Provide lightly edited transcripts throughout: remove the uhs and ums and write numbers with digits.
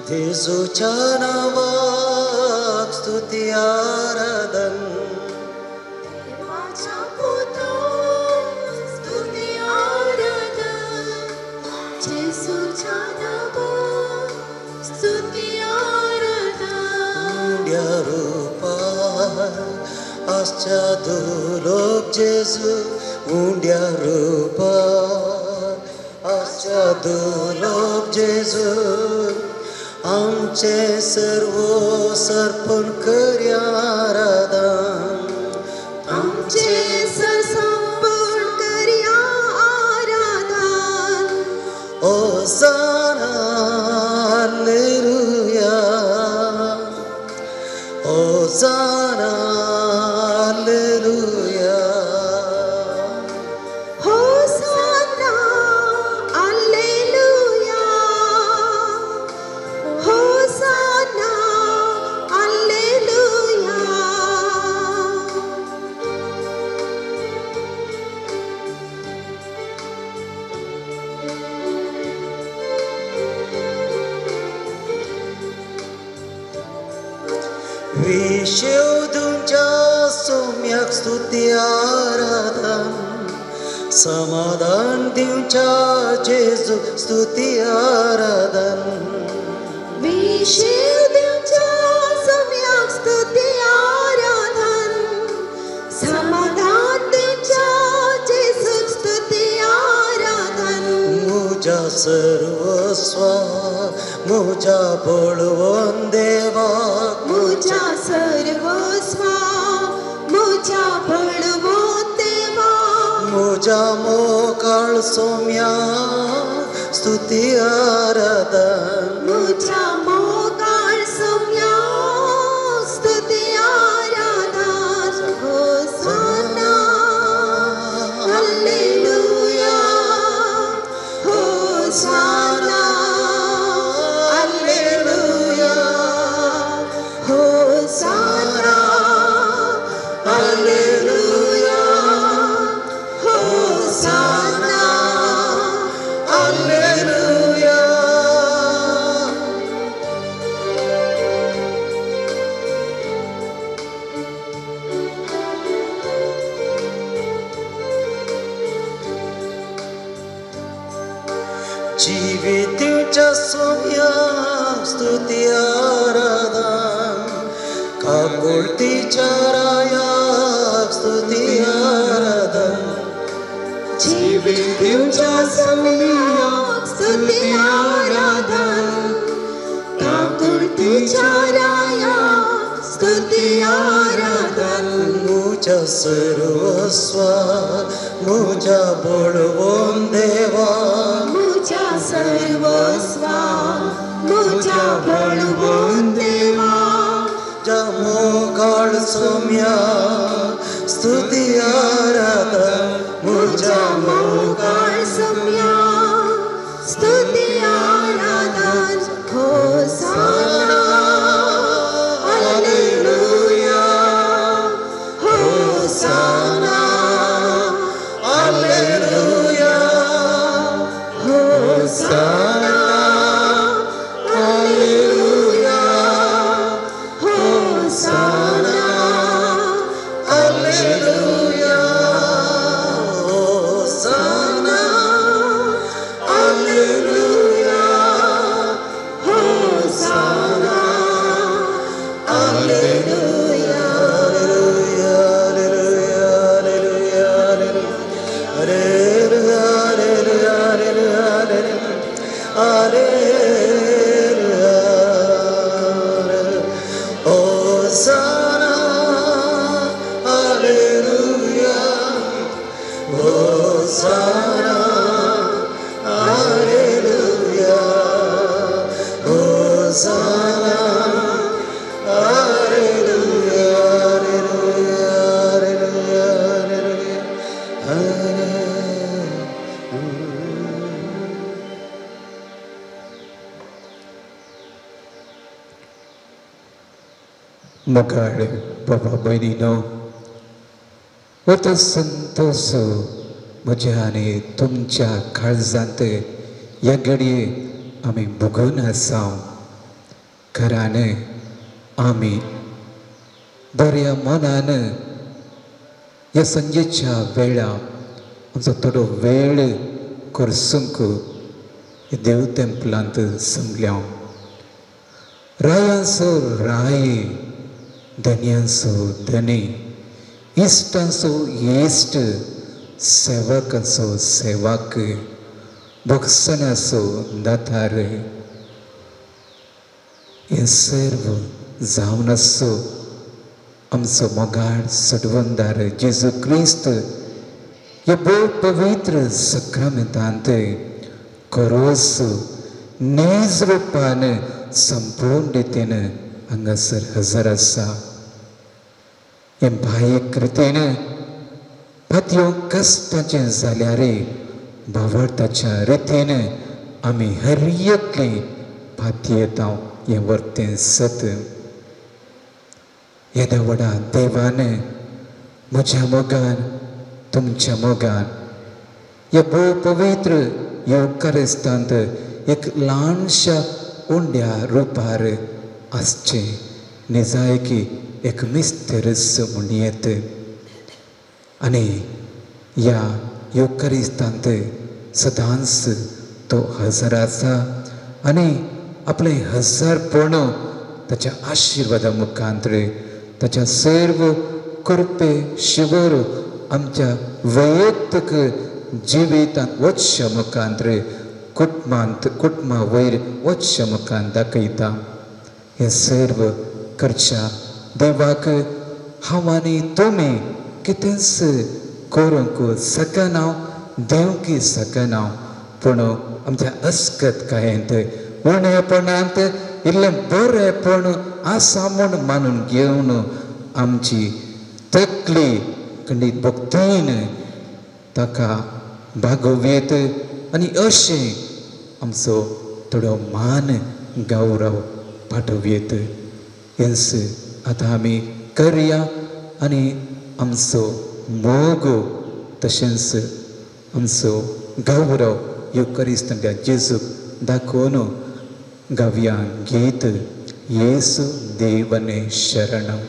Jesuच्या नावाक स्तुती आराधन देवाच्या पुतो स्तुती आराधन येशूच्या नावाक स्तुती आराधन मुंड्या रूपार आश्चर्यलोक जेजू मुंड्या रूपार आश्चर्यलोक जेजू आमचे सर्व सर्पण करी आराधन आमचे सर्पण करी आराधन Hosanna, Hallelujah. Hosanna, Hallelujah. Hosanna, Alleluia. Hosanna, Alleluia. विशेव तुमच्या सौम्याक स्तुती आराधन समाधान दिवच्या जेजू स्तुती आराधन विशेव दिवच्या सम्यक स्तुती आराधन समाधान दिवच्या येशू स्तुती आराधन मुझा सर्वस्वा मुझा बळवंत देवा मुझा सर्वस्वा मुझा बळवंत देवा मुझा मोकाळ सौम्या स्तुती आराधन मुझा मोकाळ सौम्या स्तुती आराधन होसाना हालेलुया होसाना हालेलुया होसाना हालेलुया होसाना हालेलुया जीवितच्या सौम्या स्तुती आराधन काकुळतीच्या राया स्तुती आराधन जीवितच्या सम्यक स्तुती आराधन काकुळतीच्या राया स्तुती आराधन मुझा सर्वस्वा मुझा बळवंत देवा मुझा सर्वस्वा मुझा बळवंत देवा मोकाळ सौम्या स्तुती आराधन मुझा मोकाळ सम्या स्तुती आराधन होसाना हालेलुया होसाना हालेलुया होसाना हालेलुया होसाना हालेलुया होसाना हालेलुया होसाना हालेलुया मगाळ बाबा भयणीनो होता संतोष म्हज्या आनी तुमच्या काळजांत ह्या घडये आमी भोगून आसा खराने आमी बऱ्या मनान ह्या संजेच्या वेळा आमचो थोडो वेळ करसूंक देव तेंपलांत संगल्या रायांचो राय धन्यांचो धनी इश्टांचो इश्ट सेवकांचो सेवक भोगसनाचो दातार हे सर्व जावन आसो आमचो मोगाळ सडवंदार जेजू क्रिस्त ह्या बोव पवित्र सक्रामेंतांत खरोच नेज रुपान संपूर्ण रितीन हांगासर हजर आसा हे बाह्यक रितीन पातयो कश्टाचें जाल्यार भावार्थाच्या रितीन आमी हर एकले पातयेता हें वर्तें सत येद्या व्हडा देवान म्हज्या मोगान तुमच्या मोगान ह्या भोव पवित्र युकारिस्तांत एक ल्हानशा उंड्या रुपार आसचें निजायकी एक मिस्तेरस म्हणयेत आनी ह्या युकारिस्तांत सदांच तो हजर आसा आनी आपले हजरपण ताच्या आशिर्वादा मुखांतर ताच्या सर्व कृपे शिवर आमच्या वैयक्तीक जिवितांत वचच्या मुखांतर कुटुंबा वयर वचच्या मुखांत दाखयता हे सर्व करच्या देवाक हांव आनी तुमी कितेंच करूंक सकना देवंक सकना पूण आमच्या अस्कतकायेंत उणेपणांत इल्लें बरेंपण आसा म्हूण मानून घेवन आमची तकली खंडीत भक्तीन ताका भागोवेत आनी अशें आमचो थोडो मान गौरव पाठोवेत हेंच आतां आमी करया आनी आमचो मोग तशेंच आमचो गौरव युकारिस्तांतल्या जेजूक दाखोवन गावया गीत येसु देवने शरणम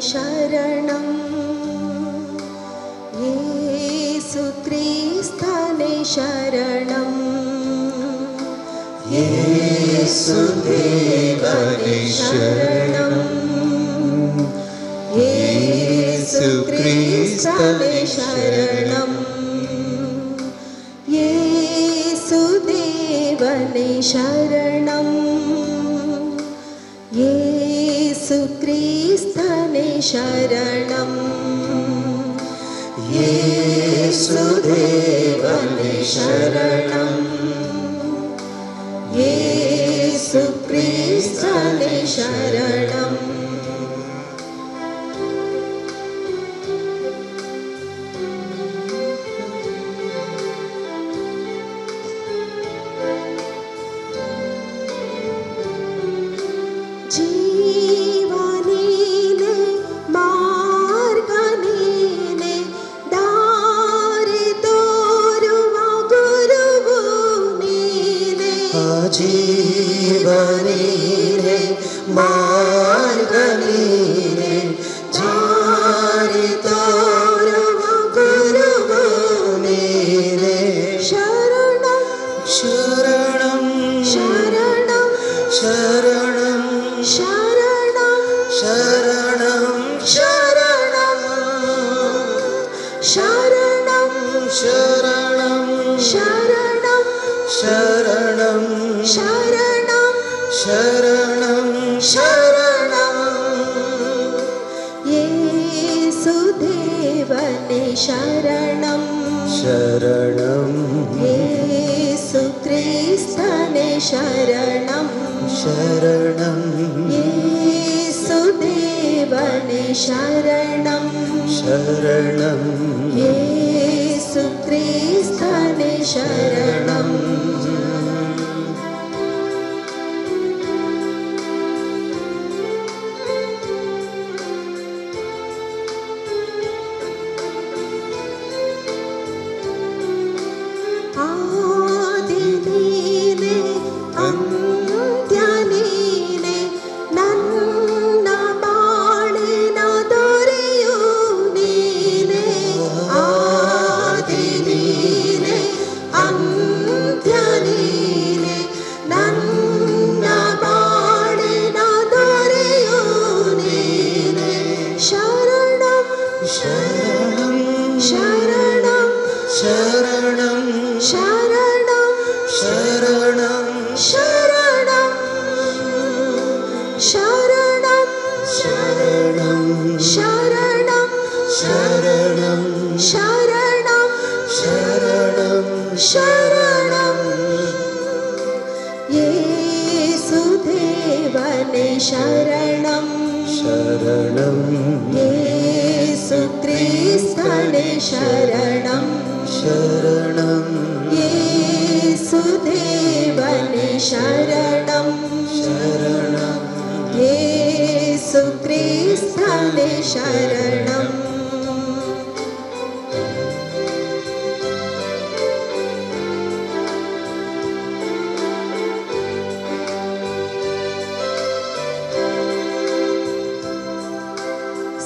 शरणं येसु क्रिस्ताने शरणं येसु देवने शरणं येसु क्रिस्ताने शरणं येसु देवने शरणं येसु क्रिस्ताने शरणं येसु देवने शरणं येसु क्रिस्ताने शरणं जीवनीरे मार्गनीरे जारी तोरुव गुरुवनीरे शरणं शरणं शरणं शरणं शरणं शरणं शरणं शरणं शरणं शरणं शरणं शरणं शरणं शरणं येसु देवने शरणं शरणं येसु क्रिस्ताने शरणं शरणं येसु देव देवने शरणं शरणं येसु क्रिस्तने शरणं आदिनीने ಅಂತ್ಯನೀನೆ ನನ್ನ ಬಾಳಿನ ದೊರೆಯು ನೀನೆ ಆದಿನೀನೆ ಅಂತ್ಯನೀನೆ ನನ್ನ ಬಾಳಿನ ದೊರೆಯು ನೀನೆ ಶರಣಂ शरणं ಶರಣಂ शरणं ಶರಣಂ शरणं ಶರಣಂ ಶರಣಂ शरणं ಶರಣಂ शरणं ಶರಣಂ शरणं ಶರಣಂ ಯೇಸುದೇವನೇ ಶರಣಂ शरणं ಯೇಸು ಕ್ರಿಸ್ತನೇ ಶರಣಂ शरणं ಯೇಸುದೇವನೇ ಶರಣಂ शरणं ಯೇಸು ಕ್ರಿಸ್ತನೇ ಶರಣಂ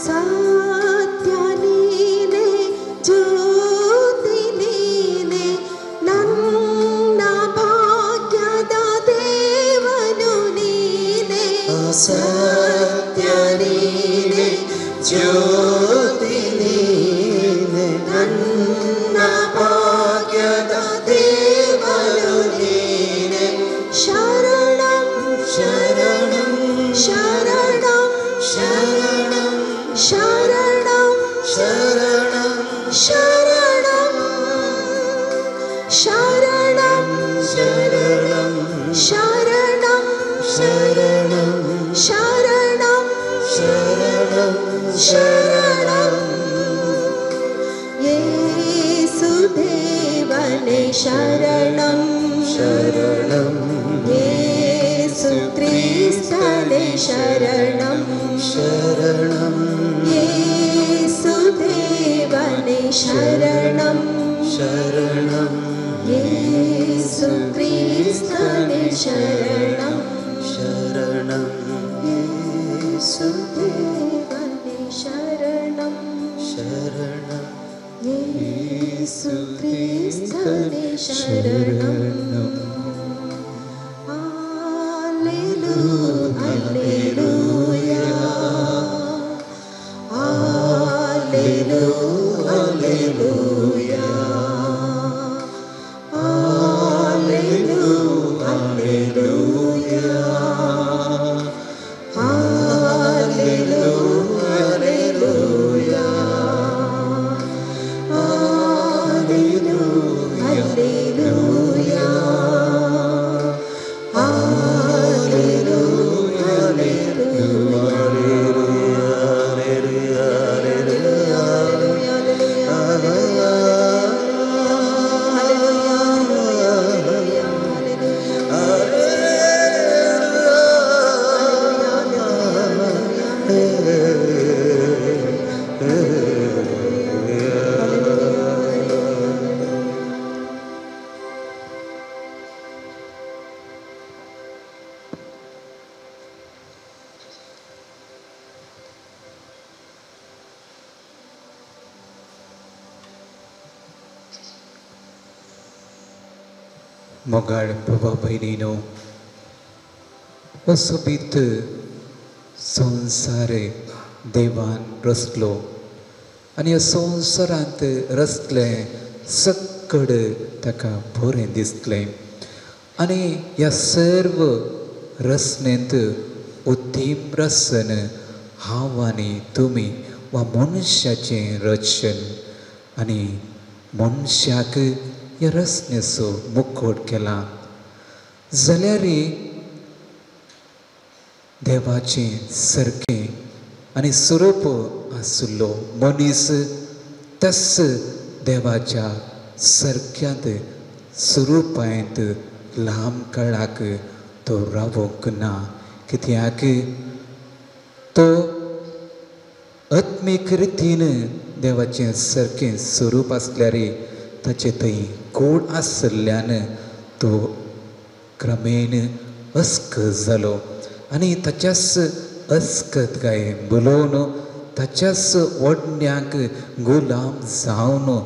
ಸತ್ಯ ನೀನೆ ಜ್ಯೋತಿ ನೀನೆ ನನ್ನ ಭಾಗ್ಯದ ದೇವನು ನೀನೆ सत्य नीने ज्योति नीने ನನ್ನ ಭಾಗ್ಯದ ದೇವರು ನೀನೆ ಶರಣಂ ಶರಣಂ ಶರಣಂ ಶರಣಂ ಶರಣಂ ಶರಣಂ ಶರಣಂ ಶರಣಂ ಶರಣಂ ಶರಣಂ ಶರಣಂ ಶರಣಂ ಶರಣಂ ಶರಣಂ ಯೇಸುದೇವನೇ ಶರಣಂ ಶರಣಂ ಯೇಸು ಕ್ರಿಸ್ತನೇ ಶರಣಂ ಶರಣಂ ಯೇಸುದೇವನೇ ಶರಣಂ ಶರಣಂ ಯೇಸು ಕ್ರಿಸ್ತನೇ ಶರಣಂ ಶರಣಂ ಯೇಸುದೇವನೇ ಶರಣಂ ಶರಣಂ ಯೇಸು ಕ್ರಿಸ್ತನೇ ಶರಣಂ Alleluia, Alleluia, Alleluia, Alleluia, Alleluia, Alleluia, Alleluia, Alleluia, Mogar Baba Bhainino Osubit Sonsare Devan Rastlo आणि या संवसारांत रचले सगळे ताका बरें दिसलें आणि ह्या सर्व रचनेंत उद्दीम रचन हांव आनी तुमी वा मनशाचें रचन आनी मनशाक ह्या रचनेचो मुखवट केला जाल्यार देवाचें सारकें आनी स्वरूप आसुल्लो मनीस तस देवाच्या सारक्यांत स्वरुपांत लांब काळाक तो रावोंक ना कित्याक तो आत्मीक रितीन देवाचें सारकें स्वरूप आसल्यार ताचे थंय कोड आसल्यान तो क्रमेन अस्क जालो आनी ताच्याच अस्कतकाय बुलोवन ताच्याच ओडण्यांक गुलाम जावन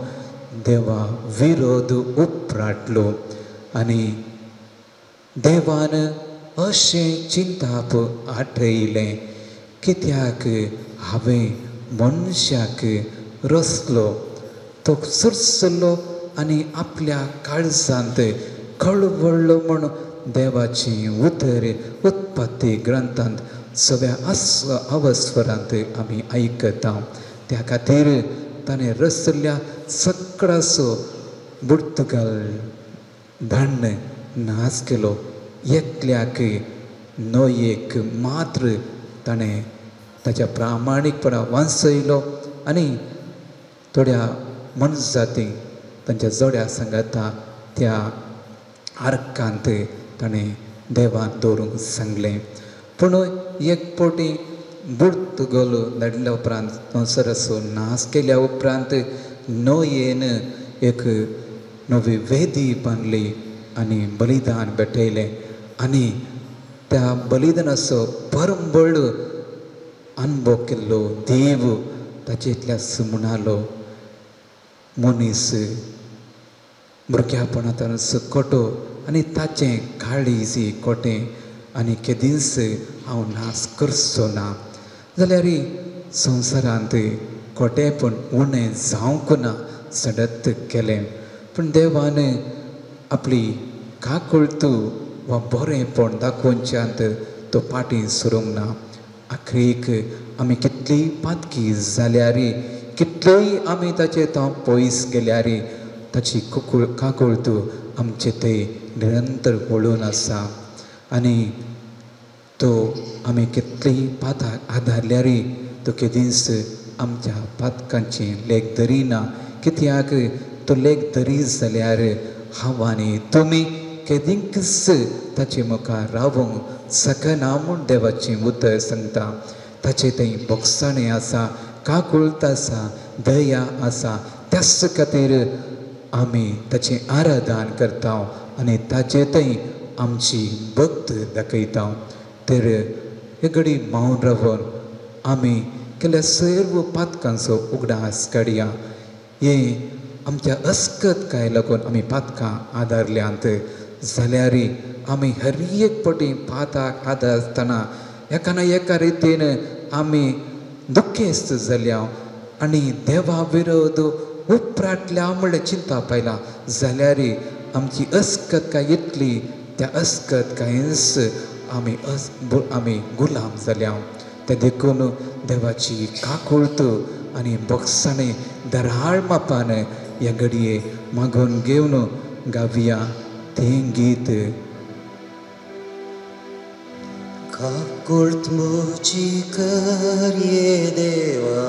देवा विरोध उपराटलो आनी देवान अशें चिंताप आठयलें कित्याक हांवें मनशाक रचलो तो सुरसल्लो आनी आपल्या काळजांत कळवळ्ळो म्हूण देवाची उतर उत्पत्ती ग्रंथांत सगळ्या अवस्वरांत आमी आयकता त्या खातीर ताणें रचल्या सगळ्याचो बुर्तुगाल धण्ण नाश केलो एकल्याक नोयेक मात्र ताणें ताच्या प्रामाणीकपणा वांचयलो आनी थोड्या मनजातीक तांच्या जोड्या सांगाता त्या आर्कांत ताणें देवान दवरूंक सांगलें पूण एक फावटी बुर्तुगाल धाडल्या उपरांत संवसाराचो नाश केल्या उपरांत नोयेन एक नवी वेदी बांदली आनी बलिदान भेटयलें आनी त्या बलिदानाचो परम व्हड अनुभव केल्लो देव ताचे इतल्याच म्हणलो मनीस भुरग्यापणांतल्यान कोटो आनी ताचें काळीजी कोटें आनी केदीस हांव नाश करचो ना जाल्यार संवसारांत कोटेपण उणें जावंक ना सडत केलें पूण देवान आपली काकुळतू वा बरेंपण दाखोवच्यांत तो फाटीं सरूंक ना आखरीक आमी कितलीं पातकी जाल्यार कितल्योय आमी ताचे तांव पयस गेल्यार ताची काकुळतू आमचे थंय निरंतर पळोवन आसा आनी तो आमी कितलीं पाताक आदारल्यार तो केदीस आमच्या पातकांची लेख धरिना कित्याक तो लेख धरी जाल्यार हांव आनी तुमी केदींच ताचे मुखार रावूंक सकना म्हूण देवाचें उतर सांगता ताचे थंय बोगसाणें आसा काकुळट आसा दया आसा त्याच खातीर आमी ताचें आराधन करता आनी ताचे थंय आमची भक्त दाखयता तर एक घडी मौन रावन आमी केल्या सर्व पातकांचो उगडास काडया हे आमच्या अस्कतकाय लागून आमी पातकां आदारल्यांत जाल्यार आमी हर एक फावटी पाताक आदारतना एका ना एका रितीन आमी दुखेस्त जाल्या आनी देवा विरोध उपराटल्या म्हणल्यार चिंता पायला जाल्यार आमची अस्कतकाय इतली त्या अस्कतकायेंच आमी गुलाम जाल्या ते देखून देवाची काकुळट आनी बोगसाणें दराळ मापान ह्या घडये मागून घेवन गावया तें गीत काकुळट म्हजी करये देवा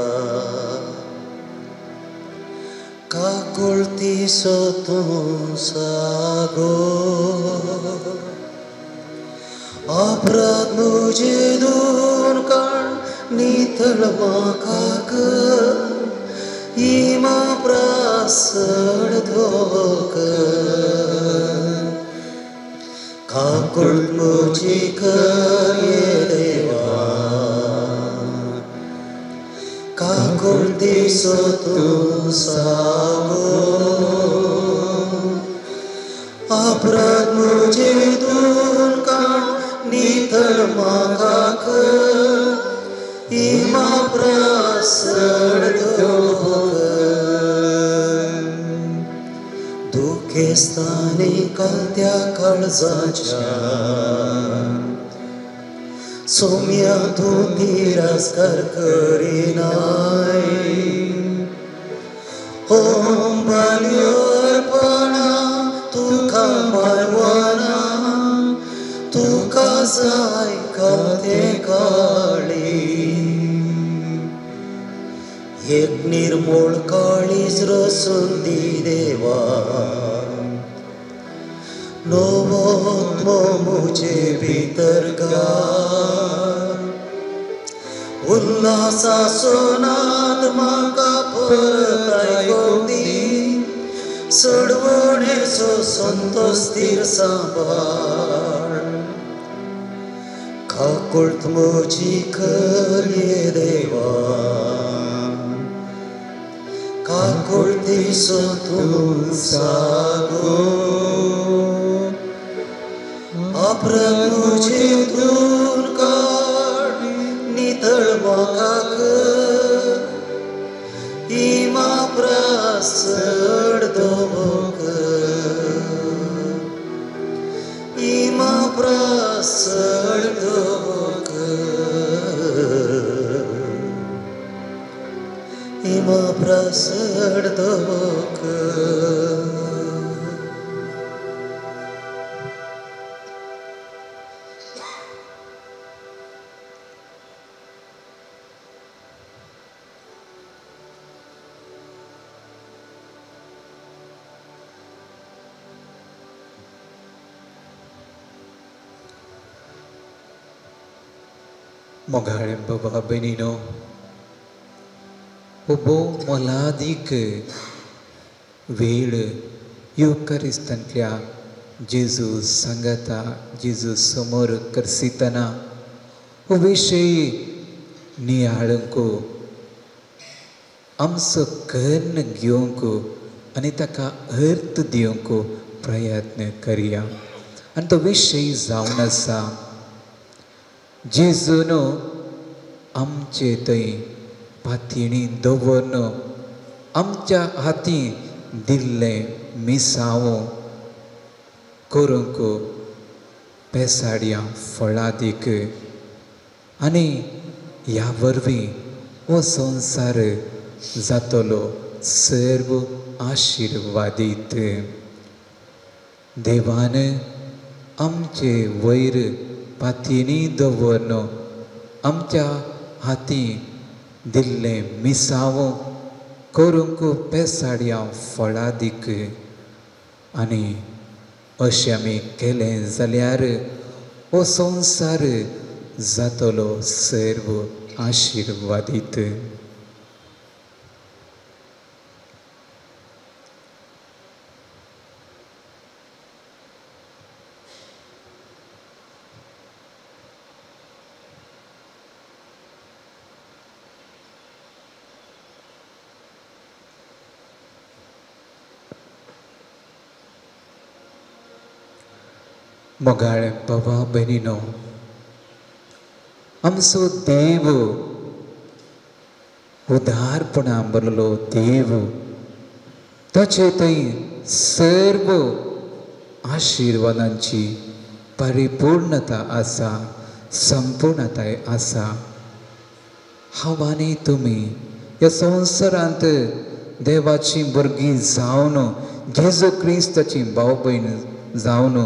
काकुळटी सोतूं सागो अपराध म्हजे दूर काण नितळ म्हाका इमा प्रासड धोक काकुळट म्हजी करये देवा काकुळटी सोतूं सागो अपराध म्हजे दूर काण नितळ म्हाका इमा प्रासड धोक दुखेस्तानी कलत्या काळजाच्या सोम्या तूं तिरस्कार करिनाय ओम बाल्योरपणा तुका मारवाना तुका जाय कलते काळी एक निर्मोळ काळीज रसून दी देवा नवोत्म मुझे भीतर उल्हासासोनाद म्हाका परत आयकून दी सोडवणेचो संतोष स्थिर सांबाळ काकुळत म्हजी खरी देवा काकुळतीसो तूं सागो अपराध मुझे दूर काढ नितळ मोकाक इमा प्रासड दोक इमा प्रासड दोक इमा प्रासड दोक मोगाळे बाबा बेनिनो उबो मोलादीक वेळ युकारिस्तांतल्या जेजू सांगाता जेजू समोर करसितना हो विशय नियाळंक आमचो कर्ण घेवंक आनी ताका अर्थ दिवंक प्रयत्न करया आनी तो विशय जावन आसा जेजून आमचे थंय पातयेणी दवरन आमच्या हाती दिल्ले मिसांव करूंक पेसाड्या फळादीक आनी ह्या वरवीं हो संवसार जातलो सर्व आशिर्वादीत देवान आमचे वयर पातयेणी दवरन आमच्या हाती दिल्ले मिसांव करूंक पेसाड्या फळादीक आनी अशें आमी केलें जाल्यार हो संवसार जातलो सर्व आशिर्वादीत मोगाळे बाबा बेनिनो आमचो देव उदारपणा भरलो देव ताचे थंय सर्व आशिर्वादांची परिपूर्णता आसा संपूर्णताय आसा हांव आनी तुमी ह्या संवसारांत देवाची भुरगीं जावन जेजू क्रिस्ताची भाव भयण जावन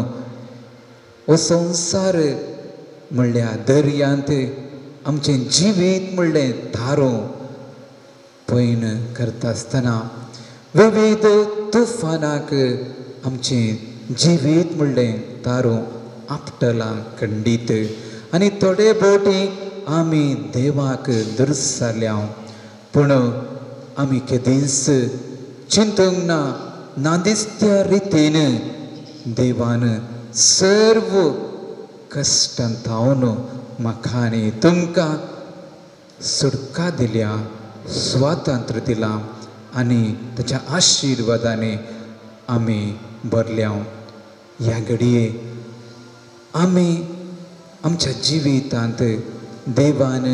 हो संवसार म्हणल्यार दर्यांत आमचें जिवीत म्हणलें थारो पैन करता आसतना विविध तुफानाक आमचें जिवीत म्हणलें तारो आपटलां खंडीत आनी थोडे फावटी आमी देवाक दुर्सारल्या पूण आमी केदीस चिंतूंक ना नादिस्त्या रितीन देवान सर्व कश्टांतावन म्हाका आनी तुमकां सुटका दिल्या स्वातंत्र्य दिलां आनी ताच्या आशिर्वादांनी आमी भरल्या ह्या घडये आमी आमच्या जिवितांत देवान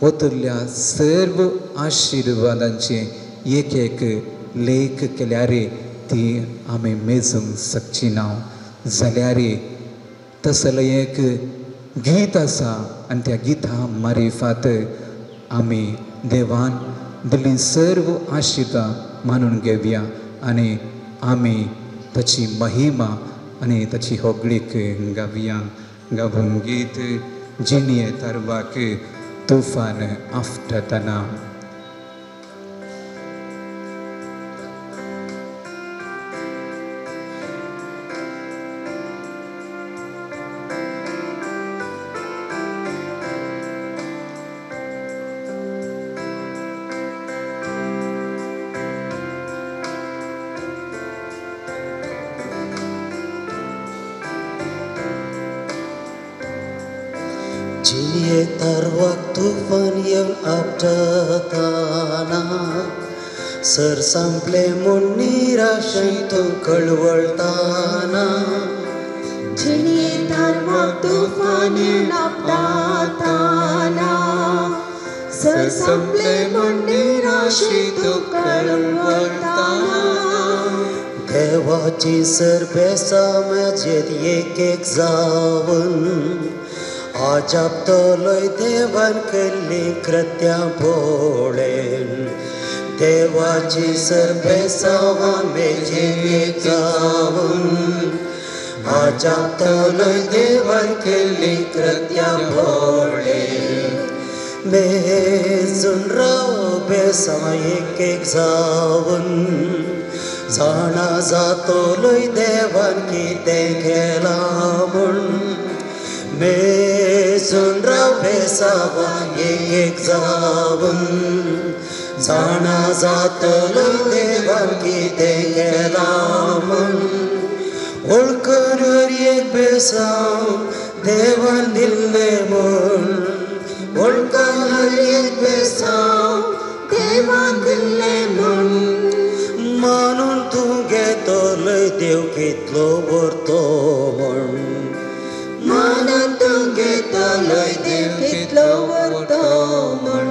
ओतुरल्या सर्व आशिर्वादांचे एक एक लेख केल्यार ती आमी मेजूंक शकची ना जाल्यार तसलें एक गीत आसा आनी त्या गिता मारिफात आमी देवान दिल्ली सर्व आशिर्वाद मानून घेवया आनी आमी ताची महिमा आनी ताची होगळीक गावया गावून गीत जिणये तरवाक तुफान आफ्टतना जिये tarwak tufan yang abdatana सरसंपले म्हूण निराशेन तूं कळवळटाना जिणेतार तुफानी नापताना सरसंपले म्हूण निराशेन तूं कळवळटाना देवाची सरबेसा म्हाजेर एक जावन आजापतलोय देवान केल्ली कृत्यां पळोवन देवाची सरबेसावा मेजेर जावन आजापतलोय देवान केल्ली कृत्यां पळोवन मेजून राव बेसां एक जावन जाणा जातलोय देवान कितें केलां म्हूण मेजून राव बेसावा एक जावन जाणा जातलोय देवान कितें केलां म्हूण वळखून एक बेसांव देवान दिल्लें म्हूण वळखून एक बेसांव देवान दिल्लें म्हूण मानून तूं घेतलोय देव कितलो व्हरतो म्हूण मानून तूं घेतलोय देव कितलो व्हरतो म्हूण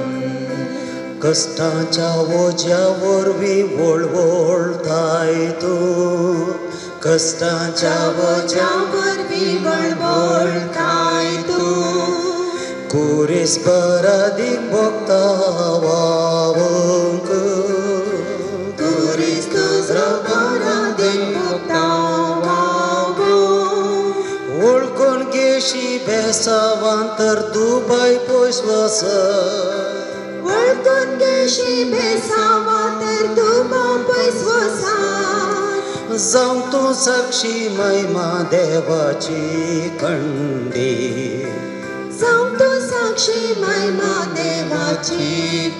कश्टांच्या ओज्या वरवीं वळवळटाय तूं कश्टांच्या ओज्या वरवीं वळवळटाय तूं कुरीस बरादीक भोगता वावंक कुरीस तुजो बरादीक भोगता वावंक वळखून घेशी बेसांवान तर दुबाय पयस वचत वळखून घेशी बेसांवां तर दुबाय पयस वचत जावं तूं साक्षी महिमा देवाची खंडीर जावं तूं साक्षी महिमा देवाची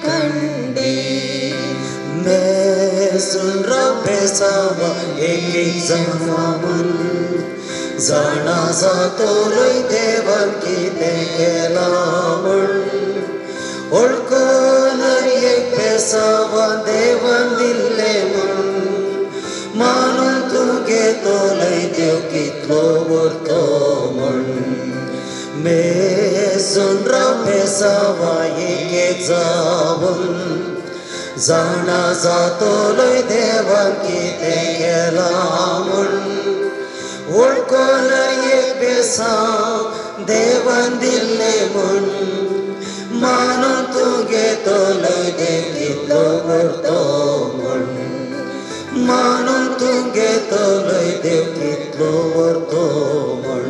खंडीर मेजून राव बेसावा एक जावन जाणा जातलोय देवान कितें केलां म्हूण वळखून एक बेसावा देवान दिल्लें म्हूण मानून तूं घेतलोय देव कितलो व्हरतो म्हूण मेजून राव बेसावा एक जावन जाणा जातलोय देवान कितें केलां म्हूण वळखून एक बेसांव देवान दिल्लें म्हूण मानून तूं घेतलोय देव कितलो व्हरतो म्हूण मानून तूं घेतलोय देव कितलो व्हरतो म्हूण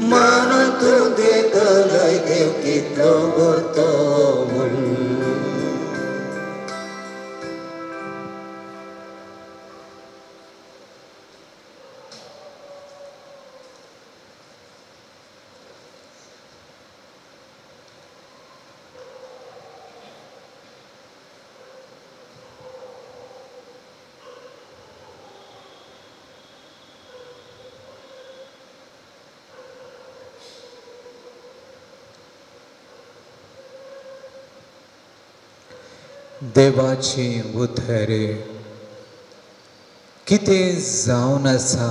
मानून तूं घेतलोय देव कितलो व्हरतो म्हूण देवाची उतर कितें जावन आसा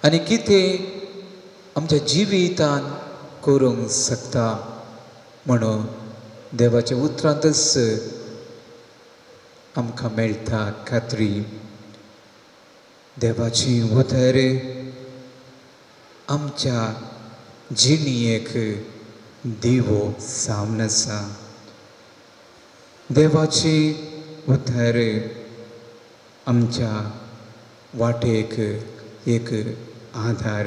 आनी कितें आमच्या जिवितान करूंक शकता म्हणून देवाच्या उतरांतच आमकां मेळटा खात्री देवाची उतर आमच्या जिणयेक दिवो जावन आसा देवाची उतर आमच्या वाटेक एक आधार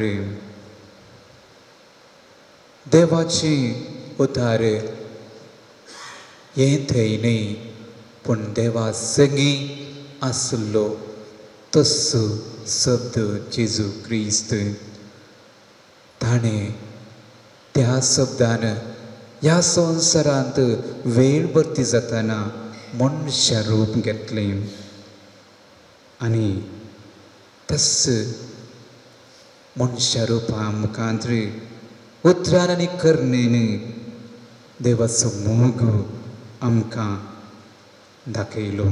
देवाची उतर हें थंय न्ही पूण देवा सगळी आसलो तसो शब्द जेजू क्रिस्त ताणें त्या शब्दान ह्या संवसारांत वेळ भरती जाताना मनशा रूप घेतलें आनी तस मनशा रुपा मुखांत उतरान आनी करणेन देवाचो मोग आमकां दाखयलो.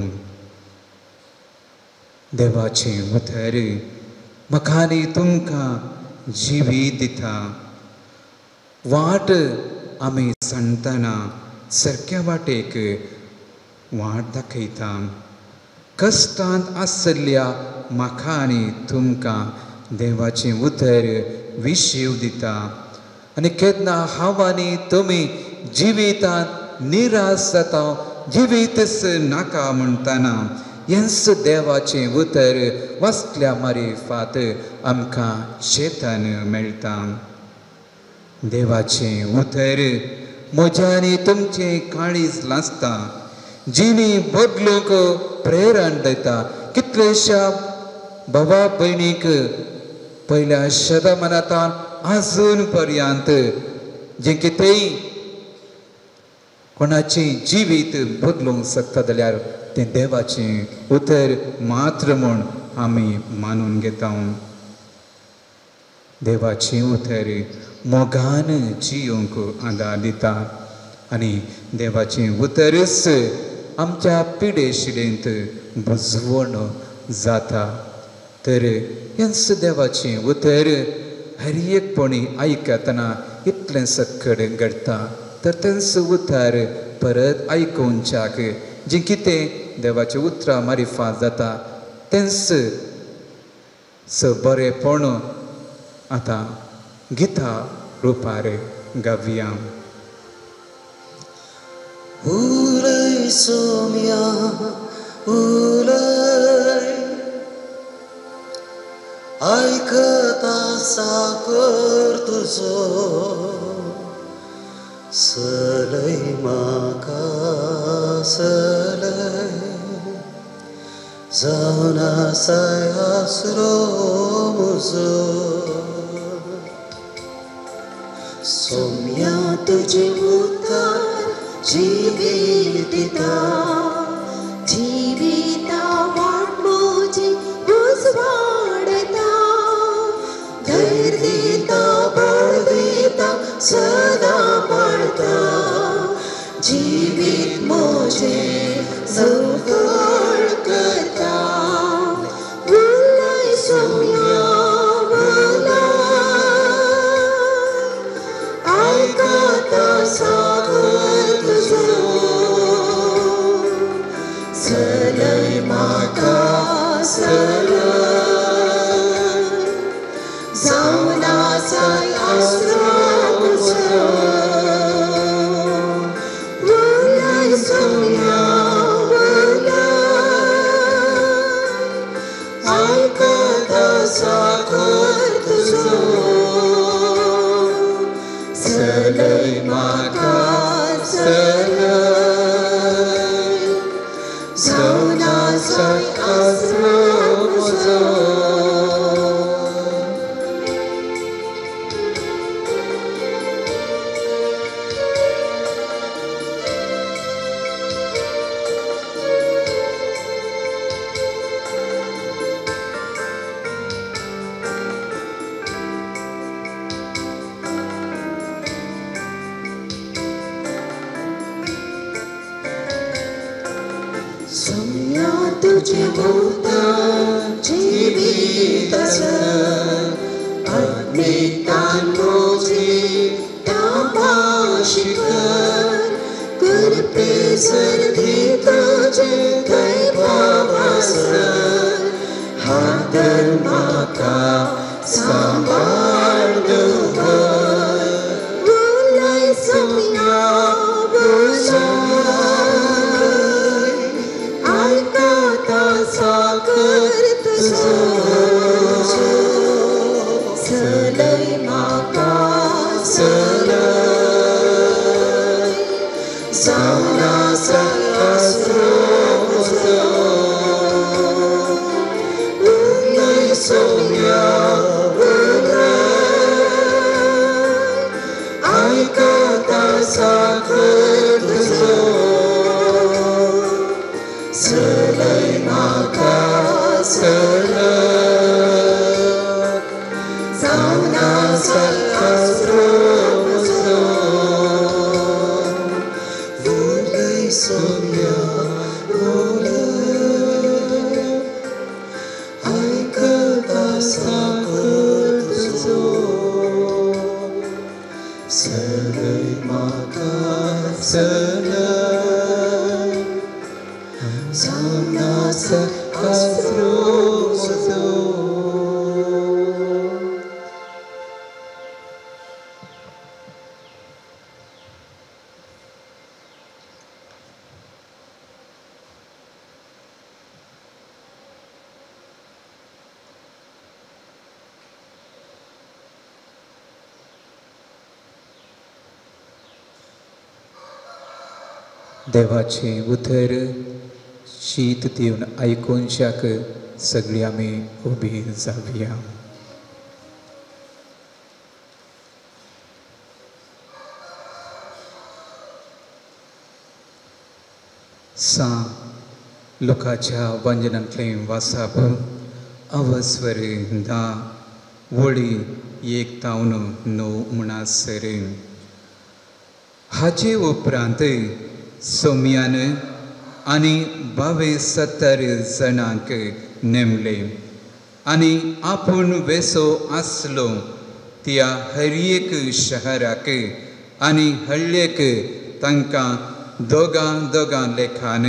देवाचें उतर म्हाका आनी तुमकां जिवीत दिता. वाट आमी सांडटना सारक्या वाटेक वाट दाखयता. कश्टांत आसल्या म्हाका आनी तुमकां देवाचें उतर विशीव दिता. आनी केन्ना हांव आनी तुमी जिवितांत निराश जाता, जिवीतच नाका म्हणटना हेंच देवाचें उतर वाचल्या मारिफात आमकां चेतन मेळटा. देवाचें उतर म्हजें आनी तुमचें काळीज लासता, जिणी बदलूंक प्रेरण दिता. कितलेशा भावा भयणीक पयल्या शतमानांतल्यान आजून पर्यंत जें कितेंय कोणाचें जिवीत बदलूंक शकता जाल्यार तें देवाचें उतर मात्र म्हूण आमी मानून घेता. देवाचें उतर मोगान जियोंक आदार दिता. आनी देवाचें उतरच आमच्या पिडे शिडेंत बुजवण जाता. तर हेंच देवाचें उतर हर एकपणी आयकतना इतलें सक्कड घडटा. तर तेंच उतर परत आयकुनच्याक जें कितें देवाचें उतरां मारिफात जाता तेंच बरेंपण आतां गिता रुपार गावया. उलय सोम्या उलय, आयकता साकर तुजो, सलय म्हाका सलय, जावन आसाय आसरो म्हजो. सोम्या तुजें उतर जिवीत दिता. जिविता वाट म्हजी उजवाडता. धैर्य दिता, बळ दिता, सदां पाळटा. जिवीत म्हजें सवकळ करता. उलय सोम्या साकर तुजो, सलय म्हाका सलय, जावन आसाय आसरो म्हजो. उलय सोम्या उलय, आयकता साकर तुजो, सलय म्हाका सलय, जावन आसाय आसरो म्हजो. सोम्या तुजें उतर जिवीताचें, आत्मिकान म्हजी तापाशी कर. करपेजर तुजें दैवासर, हातर म्हाका सांबाळ दवर. उलय सोम्या साकर तुजो, सलय म्हाका सलय, जावन आसाय आसरो म्हजो. उलय सोम्या उलय, आयकता साकर तुजो, सलय म्हाका सलय, जावन आसाय आसरो जावना सकास रोजो. देवाचे उतर शीत दिवन ऐकून शाक सगळीं आमी उबी जावया. लोकांच्या वंजनांतलें वासाप अवस्वर धा वळी एक तावन णव म्हणसर हाचे उपरांत सोम्यान आनी 72 जाणांक नेमले आनी आपूण वेसो आसलो त्या हर एक शहराक आनी हळ्ळेक तांकां दोगां लेखान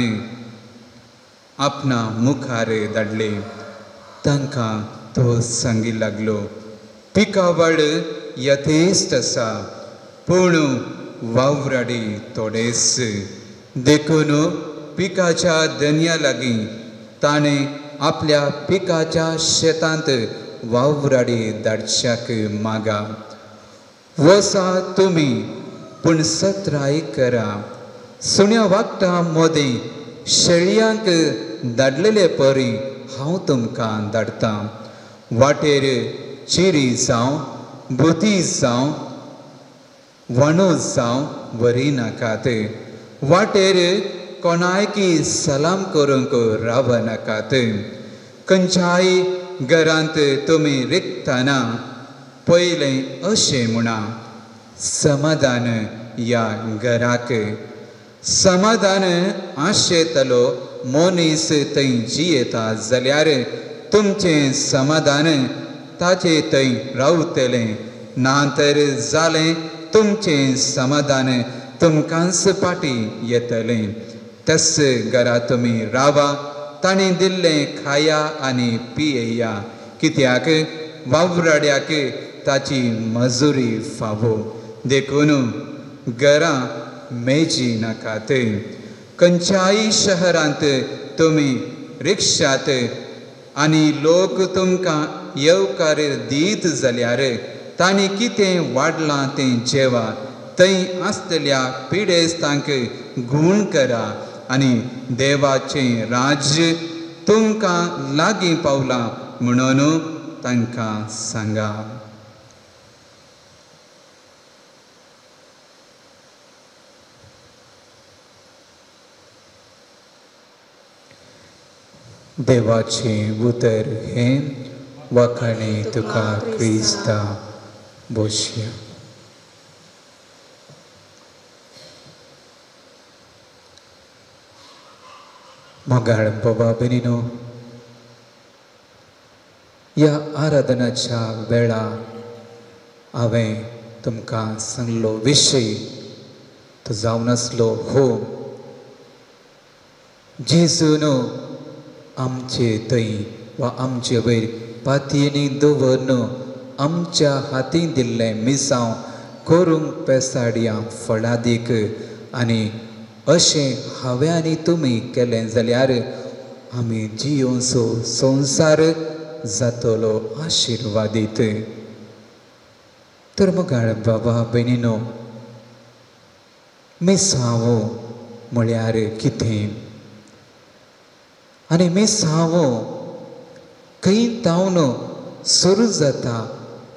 आपणा मुखार धाडले. तांकां तो सांगी लागलो, पिकावळ यथेस्त आसा पूण वावराडी थोडेच. देखून पिकाच्या धन्या लागीं ताणें आपल्या पिकाच्या शेतांत वावराडी धाडच्याक मागा. वसा तुमी पूण सत्राय करा. सुण्या वागटा मोदें शेळयांक धाडलेले परी हांव तुमकां धाडटां. वाटेर चिरी जावं बुती जावं वणू जावं व्हरी नाकात. वाटेर कोणायकी सलाम करूंक रावनाकात. खंयच्याय घरांत तुमी रिकतना पयलें अशें म्हणा, समाधान या घराक. समाधान आशेतलो मनीस थंय जियेता जाल्यार तुमचें समाधान ताचे थंय रावतलें. नातर जालें तुमचें समाधान तुमकांच फाटी येतलें. तस घरा तुमी रावा, ताणें दिल्लें खाया आनी पियेया, कित्याक वावराड्याक ताची मजुरी फावो. देखून घरां मेजी नाकात. खंयच्याय शहरांत तुमी रिक्षात आनी लोक तुमकां येवकार दीत जाल्यार तांणी कितें वाडलां तें जेवा. थंय आसतल्या पिडेस्तांक गूण करा आनी देवाचें राज्य तुमकां लागीं पावलां म्हणून तांकां सांगा. देवाचें उतर हें वखणी तुका क्रिस्ता बोशया. मोगाळ बाबा भयणीनो, ह्या आराधनाच्या वेळार हांवें तुमकां सांगलो विशय तो जावन आसलो होम. जेजून आमचे थंय वा आमचे वयर पातयेनी दवरून आमच्या हातीन दिल्लें मिसांव करूंक पेसाड्या फळादीक. आनी अशें हांवें आनी तुमी केलें जाल्यार आमी जियोचो संवसार जातलो आशिर्वादीत. तर मोगाळ बाबा भयणीनो, मिसांव म्हळ्यार कितें आनी मिसांव खंय तावन सुरू जाता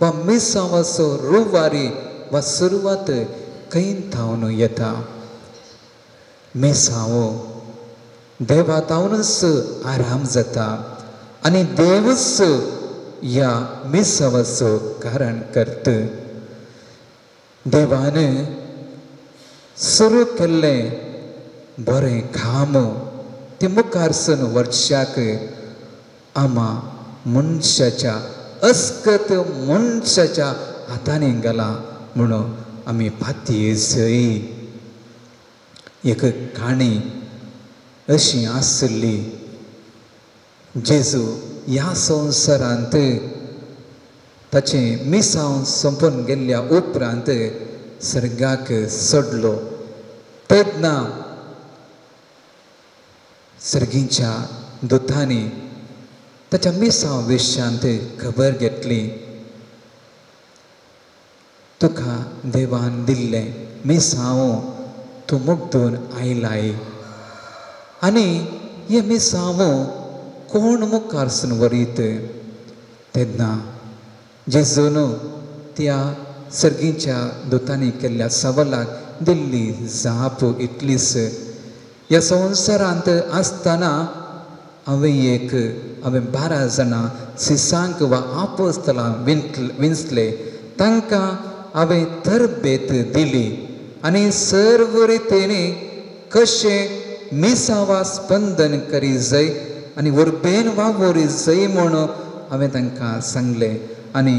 वा मिसांवाचो रुवारी वा सुरवात खंय तावन येता. मिसांव देवा तावनच आराम जाता आनी देवच ह्या मिसांवाचो कारण करता. देवान सुरू केल्लें बरें काम ते मुखारसून वर्षाक आमा मनशाच्या अस्कत मनशाच्या हातांनी घाला म्हणून आमी पातयेचय. एक काणी अशी आसली. जेजू ह्या संवसारांत ताचें मिसांव संपून गेल्ल्या उपरांत सर्गाक सोडलो. तेन्ना सर्गीच्या दुतांनी ताच्या मिसांव विशयांत खबर घेतली. तुका देवान दिल्लें मिसांव तूं मुग्धून आयलाय आनी हे मिसांव कोण मुखारसून वरीत. तेन्ना जेजून त्या सर्गीच्या दुतांनी केल्ल्या सवालाक दिल्ली जाप इतलीच. ह्या संवसारांत आसतना हांवें 12 जाणां सिसांक वा आपोस्तलां विंचले. तांकां हांवें तरबेत दिली आनी सर्व रितींनी कशें मिसांवा स्पंदन करी जाय आनी उर्बेन वावरी जाय म्हूण हांवें तांकां सांगलें. आनी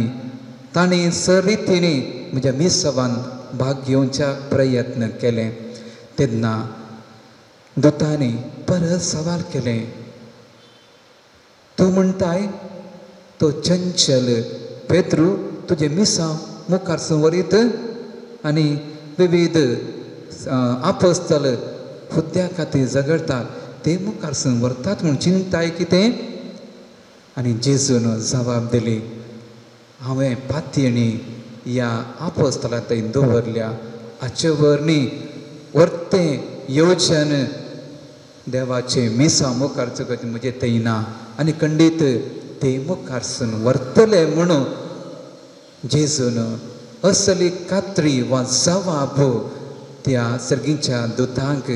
तांणी सर रितींनी म्हज्या मिसांवान भाग घेवच्या प्रयत्न केले. तेन्ना दुतांनी परत सवाल केलें, तूं म्हणटाय तो चंचल पेद्रू तुजे मिसांव मुखारसून वरीत आनी विविध आपोस्तल हुद्द्या खातीर झगडटात ते मुखारसून व्हरतात म्हूण चिंताय कितें? आनी जेजून जबाब दिली, हांवें पातयेणी ह्या आपोस्तलां थंय दवरल्या. हाचे वरणी व्हरतें येवच्यान देवाचे मिसांव मुखार चुकत म्हजे थंय ना आनी खंडीत ते मुखारसून व्हरतले म्हणून जेजून असली खात्री वा जबाब त्या सर्गीच्या दुतांक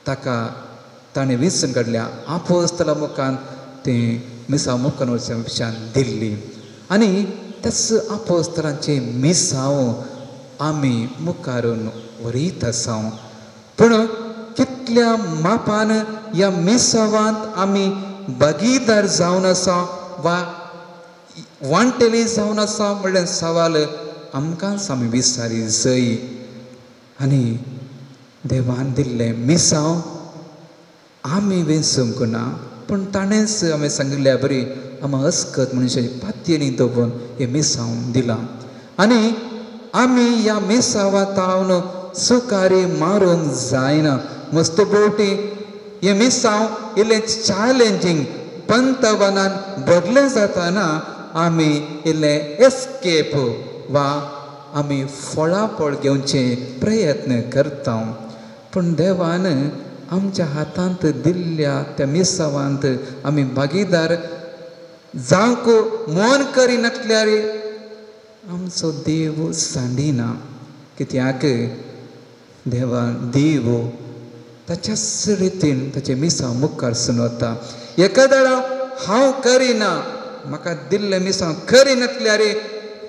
ताका ताणें विसरून काडल्या आपोस्तला मुखान तें मिसांव मुखार वचच्या विशयान दिल्ली. आनी त्याच आपोस्तलांचे मिसांव आमी मुखारून वरीत आसा. पूण कितल्या मापान ह्या मिसांवांत आमी भागीदार जावन आसा वा वांटेली जावन आसा म्हणल्यार सवाल आमकांच आमी विचारी जाय. आनी देवान दिल्लें मिसांव आमी विसरूंक ना, पूण ताणेंच हांवें सांगिल्ल्या बरी आमी अस्कत मनशाची पातयेनी दवरून हें मिसांव दिलां. आनी आमी ह्या मिसांवांत तावन सुकारी मारूंक जायना. मस्तबोटी हें मिसांव इल्लें चॅलेंजींग पंतवनान भरलें जाताना आमी इल्लें एस्केप वा आमी फळाफळ घेवचे प्रयत्न करता. पूण देवान आमच्या हातांत दिल्ल्या त्या मिसांवांत आमी भागीदार जावंक मन करिनासल्यार आमचो देव सांडिना. कित्याक देव ताच्याच रितीन ताचे मिसांव मुखारसून वता. एकादां हांव करिना, म्हाका दिल्लें मिसांव करिनासल्यार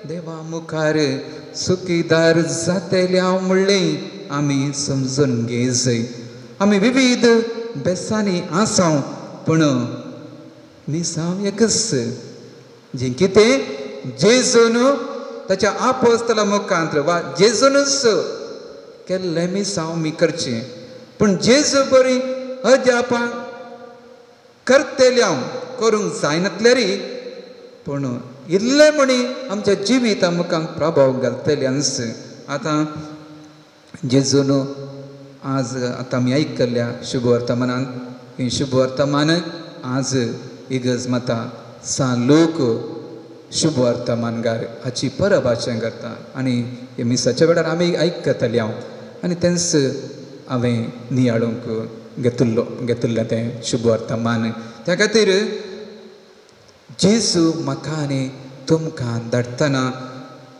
देवा मुखार सुखीदार जातले हांव म्हणलें आमी समजून घे जाय. आमी विविध बेसांनी आसा पूण मिसांव एकच जें कितें जेजून ताच्या आपोस्तला मुखांत वा जेजूनच केल्लें मिसांव मी करचें. पूण जेजू बरी अजापां करतले हांव करूंक जायनासल्यार पूण इल्ले म्हणी आमच्या जिविता मुखांक प्रभाव घालतले आस. आतां जेजून आज आतां आमी आयकल्ल्या शुभ वर्तमानांत हें शुभ वर्तमान आज इगज माता सान लोक शुभ वर्तमानगार हाची परभाशा करता. आनी हे मिसाच्या वेळार आमी आयकतले हांव आनी तेंच हांवें नियाळूंक घेतिल्लें तें शुभ वर्तमान. त्या खातीर जेजू म्हाका आनी तुमकां धाडटना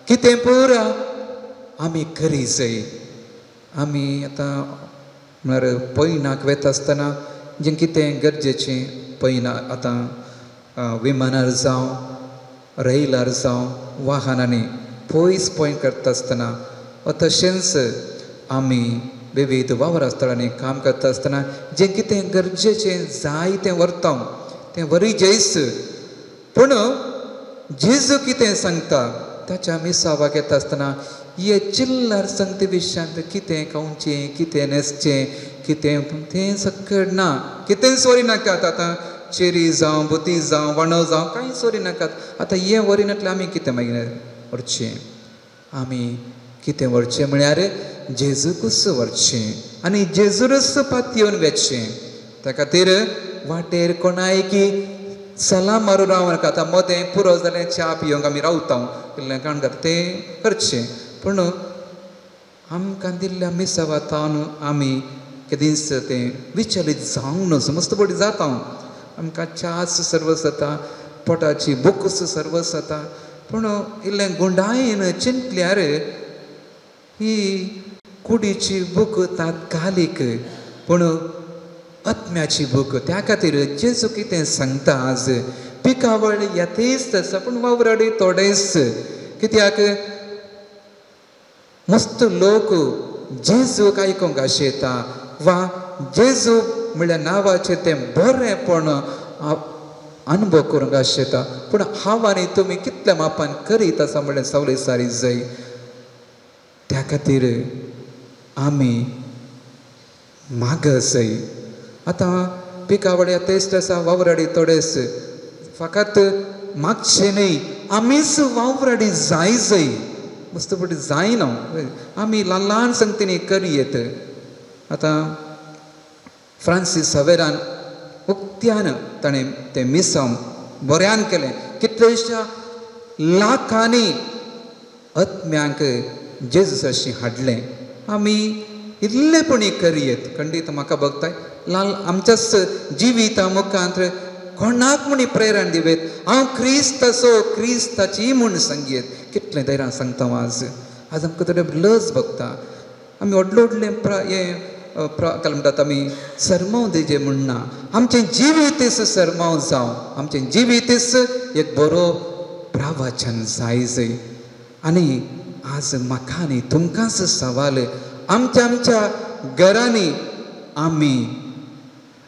कितें पुरा आमी करी जाय. आमी आतां म्हळ्यार पैनाक वेता आसतना जें कितें गरजेचें पैना आतां विमानार जावं रेलार जावं वाहनांनी पयस पॉयंट करता आसतना वा तशेंच आमी विविध वावरा स्थळांनी काम करता आसतना जें कितें गरजेचें जाय तें व्हरता तें वरी जैस. पूण जेजू कितें सांगता ताच्या मिसांवाक येता आसतना हे चिल्लर संगती विशयांत कितें खावचें कितें न्हेसचें कितें तें सकड ना कितें सोरी नाकात आतां चेरी जावं बुती जावं वणो जावं कांय सोरी नाकात आतां हें वरिनातलें आमी कितें मागीर व्हरचें आमी कितें व्हरचें म्हळ्यार जेजूकूच व्हरचें आनी जेजूरच पातयेवन वेचचें त्या खातीर वाटेर कोणाय की सलाम मारून राव नाका आतां मोदें पुरो जालें च्या पियोंक आमी रावता इल्लें काण घात तें करचें पूण आमकां दिल्ल्या मिसावातान आमी केदींच तें विचलीत जावंक न्हू मस्त बरी जाता आमकां च्याच सर्वस जाता पोटाची भूकच सर्वस जाता पूण इल्लें गुंडायेन चिंतल्यार ही कुडीची भूक तात्कालीक पूण आत्म्याची भूक त्या खातीर जेजू कितें सांगता आज पिकावळ येतेच आसा पूण वावराडी थोडेच कित्याक मस्त लोक जेजूक आयकूंक आशेता वा जेजू म्हणल्या नांवाचें तें बरेंपण अनुभव करूंक आशेता पूण हांव आनी तुमी कितल्या मापान करीत आसा म्हणल्यार सगळें सारी जाय त्या खातीर आमी मागस जाय आतां पिकावड्या तेस्त आसा वावराडी थोडेच फकत मागचें न्ही आमीच वावराडी जाय मस्त बरी जायना आमी ल्हान ल्हान संगतींनी करयेत आतां फ्रांसीस सावेरान उक्त्यान ताणें तें मिसांव बऱ्यान केलें कितलेशा लाखांनी आत्म्यांक जेजूसाशी हाडलें आमी इल्लेपणी करयेत खंडीत म्हाका भोगताय ल्हान आमच्याच जिविता मुखांत कोणाक म्हणी प्रेरण दिवेत हांव क्रिस्त असो क्रिस्ताची म्हूण सांगयेत कितलें धैर्यान सांगता आज आमकां थोडे लज भोगता आमी व्हडले व्हडले काय म्हणटात आमी सरमांव तेजें म्हणना आमचें जिवीतच सरमांव जावं आमचें जिवीतच एक बरो प्रवचन जाय आनी आज म्हाका आनी तुमकांच सवाल आमच्या घरांनी आमी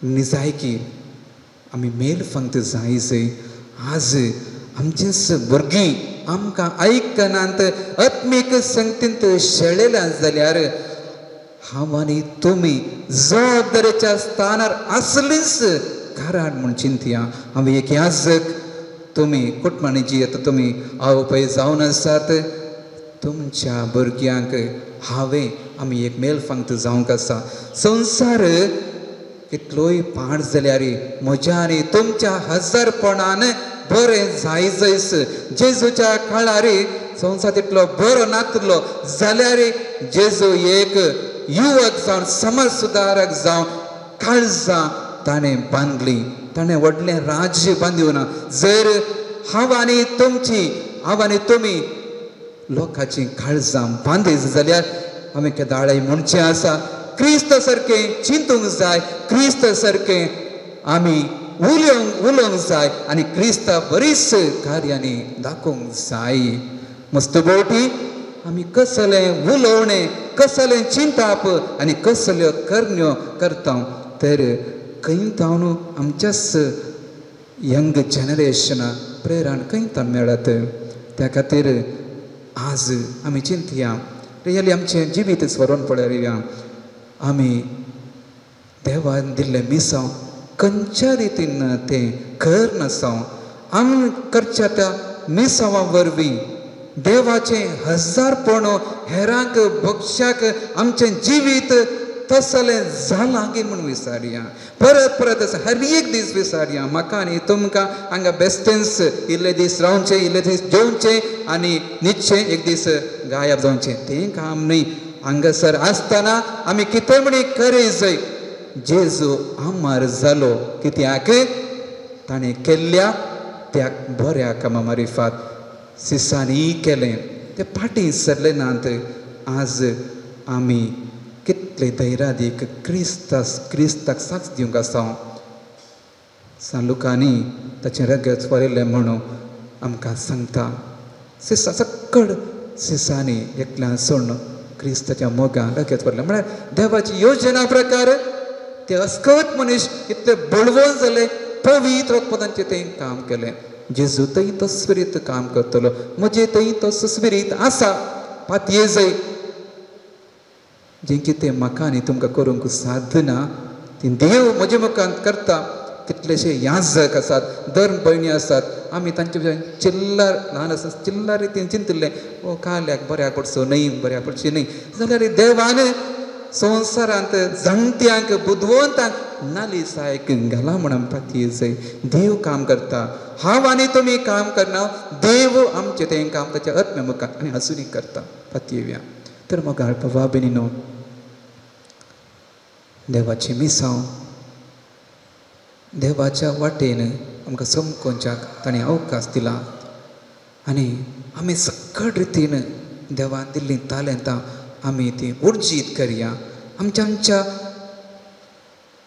निजायकी आमी मेल फंक्त जाय आज आमचीच भुरगीं आमकां आयकनात आत्मीक संगतींत शेळेल्या जाल्यार हांव आनी तुमी जबाबदारेच्या स्थानार आसलींच कारण म्हूण चिंतया हांव एक याजक तुमी कुटुंबांनी जी आतां तुमी आवय पळय जावन आसात तुमच्या भुरग्यांक हांवें आमी एक मेल फंक्त जावंक आसा संवसार कितलोय पाड जाल्यार म्हज्या आनी तुमच्या हजारपणान बरें जायस जेजूच्या काळार संवसार तितलो बरो नातलो जाल्यार जेजू एक युवक जावन समाज सुदारक जावन काळजां ताणें बांदली ताणें व्हडलें राज्य बांदिवना जर हांव आनी तुमी लोकांची काळजां बांदीत जाल्यार आमी केदाळे म्हणचें आसा क्रिस्त सारकें चिंतूंक जाय क्रिस्त सारकें आमी उलोवंक जाय आनी क्रिस्ता बरीच कार्यांनी दाखोवंक जाय मस्त बोटी आमी कसलें उलोवणें कसलें चिंताप आनी कसल्यो करण्यो करता तर खंयत न्हू आमच्याच यंग जनरेशना प्रेरण खंयत मेळत त्या खातीर आज आमी चिंतया रियली आमचें जिवीत व्हरून पळया आमी देवान दिल्लें मिसांव खंयच्या रितीन तें कर नासांव आमी करच्या त्या मिसांवा वरवीं देवाचें हजारपण हेरांक भक्षाक आमचें जिवीत तसलें जालां गे म्हूण विचारया परत हर एक दीस विचारया म्हाका आनी तुमकां हांगा बेस्तेंस इल्ले दीस रावचें इल्ले दीस जेवचें आनी न्हिदचें एक दीस गायब जावचें तें काम न्ही हांगासर आसतना आमी कितें म्हणी करे जाय जेजू आमार जालो कित्याक ताणें केल्ल्या त्या बऱ्या कामा मारिफात सिसांनी केलें तें फाटीं सरलें नात आज आमी कितले धैर्यादीक क्रिस्ताक साथ दिवंक आसा सांलुकांनी ताचें रगत वरिल्लें म्हणून आमकां सांगता सिसा सक्कड सिसांनी एकल्यान सोडून क्रिस्ताच्या मोगान रगत वरलें म्हळ्यार देवाची योजना प्रकार ते अस्कत मनीस इतले बळवून जाले पवित्र पदांचें तें काम केलें जेजू थंय तो स्पिरीत काम करतलो म्हजे थंय तो स्पिरीत आसा पातये जाय जें कितें म्हाका आनी तुमकां करूंक साधना ती देव म्हजे मुखांत करता. कितलेशे याजक आसात, धर्म भयणी आसात, आमी तांचे भशेन चिल्लर ल्हान आसा चिल्लर रितीन चिंतले ओ काल्याक बऱ्याक पडचो न्ही, बऱ्याक पडची न्ही. जाल्यार देवान संवसारांत जाणट्यांक बुदवंतांक नालिसायक घाला म्हणून पातये जाय. देव काम करता. हांव आनी तुमी काम करना, देव आमचें तें काम ताच्या आत्म्या मुखार आनी आसुनी करता. पातयेव्या तर मग भावा भयणीनो, देवाची मिसांव देवाच्या वाटेन आमकां समकोवच्याक ताणें अवकाश दिला आनी आमी सकळ रितीन देवान दिल्लीं तालंतां आमी ती उर्जीत करया. आमच्या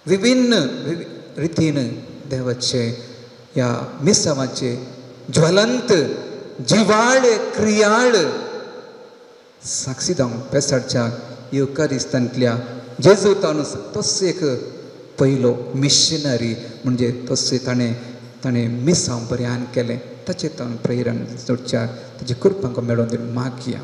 विभिन्न रितीन देवाचे ह्या मिसावाचे ज्वलंत जिवाळ क्रियाळ साक्षी जावंक पेसाडच्या युकारिस्तांतल्या जेजुतान तोच एक पयलो मिशनरी म्हणजे तशें ताणें मिसांव बऱ्यान केलें. ताचें ताणें प्रेरण जोडच्या ताची कृपांक मेळोवन दिवन मागया.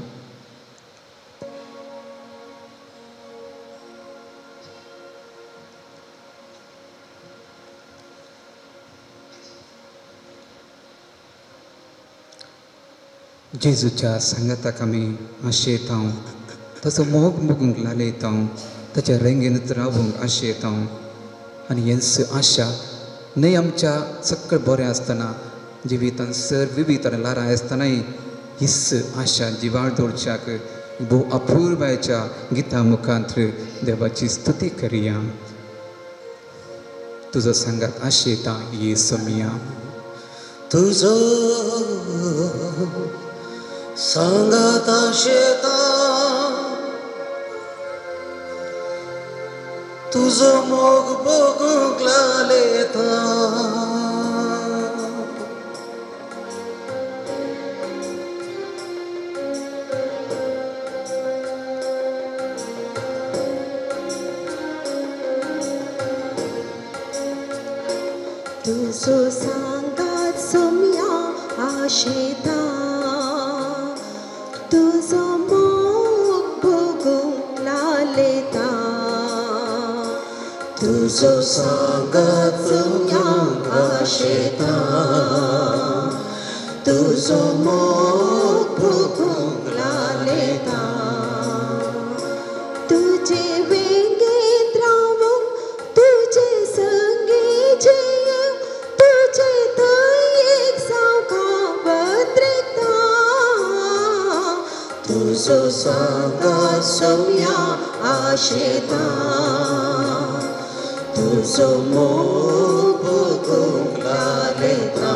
जेजूच्या सांगाताक आमी आशेतांव, ताचो मोग मोगूंक लालयतांव, ताच्या रेंगेंत रावूंक आशेतांव. आनी हेच आशा न्हय आमच्या सक्कळ बरें आसतना जिवितान सर विवितान लारां आसतनाय हीच आशा जिवाळ दवरच्याक भोव अपूर्वाच्या गितां मुखांत देवाची स्तुती करया. तुजो सांगात आशेता येसू मिया. तुजो सांगात आशेता, तुजो मोग भोगूंक लालयता. तुजो सांगात सोम्या आशेता, तुजो मोग भोगूंक लालयता. तुजो सांगात सोम्या आशेता, तुजो मोग भोगूंक लालयता. तुजे वेंगेंत रावूंक, तुजे संगी जियेवंक, तुजे थंय एक सावका वत्रेता. तुजो सांगात सोम्या आशेता, तुजो मोग भोगूंक लालयता.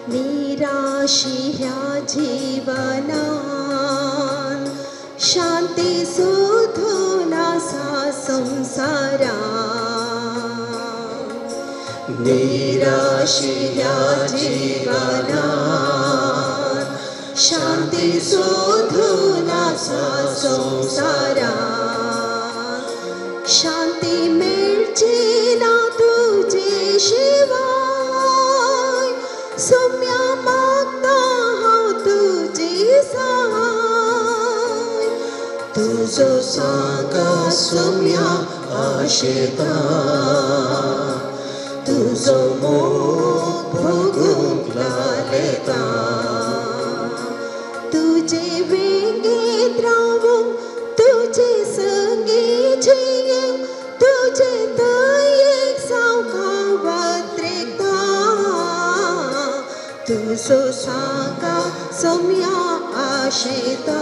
निराशी ह्या जीवनान शांती सोदून आसा संवसारान. निराशी ह्या जीवनान शांती सोदून आसा संवसारान. शांती मेळची ना तुजे शिवाय, सोम्या मागता हांव तुजी सहाय. तुजो सांगात सोम्या आशेता, तुजो मोग भोगूंक लालयता. तुजे वेंगेंत रावूंक, तुजे संगी जियेवंक, तुजे थंय एक सावका वत्रेता. तुजो सांगात सोम्या आशेता,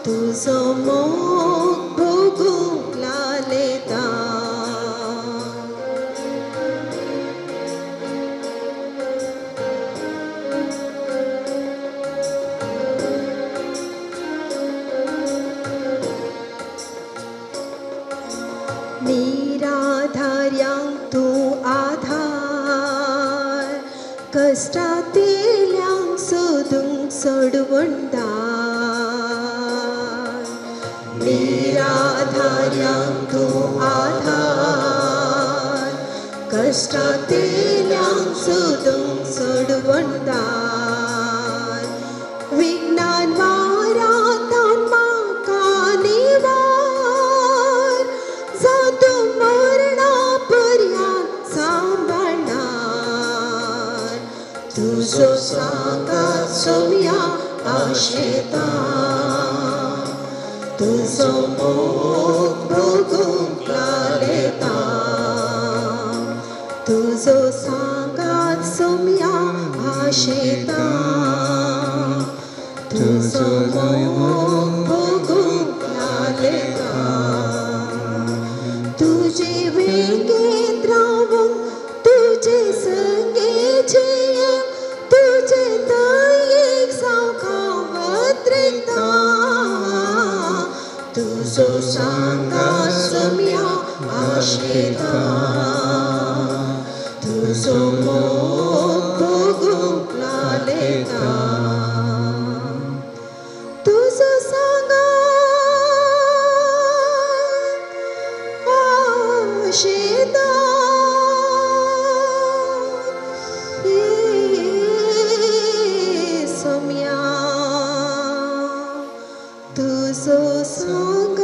तुजो मोग भोगूंक लालयता. निराधार्यांक तूं आधार, कश्टांतल्यांक सोदूंक सोडवणदार. निराधार्यांक तूं आधार कश्टांतल्यांक सोदूंक सोडवणदार विज्ञान वारांतान म्हाका निवार जातूं मरणा पर्यंत सांबाळणार तुजो सांगात सोम्या आशेता तुजो मोग भोगूंक लालेता तुजो सांगात सोम्या आशेता तुजो मोग भोगूंक लालेता तुजे वेगेंत रावूंक तुजे संगे जियेंक तुजे दयेक जावंक वत्रेता तुजो सांगात सोम्या आशेता तुजो मोग भोगूंक लालेता तुजो सांगात आशेता सोम्या तुजो सांगात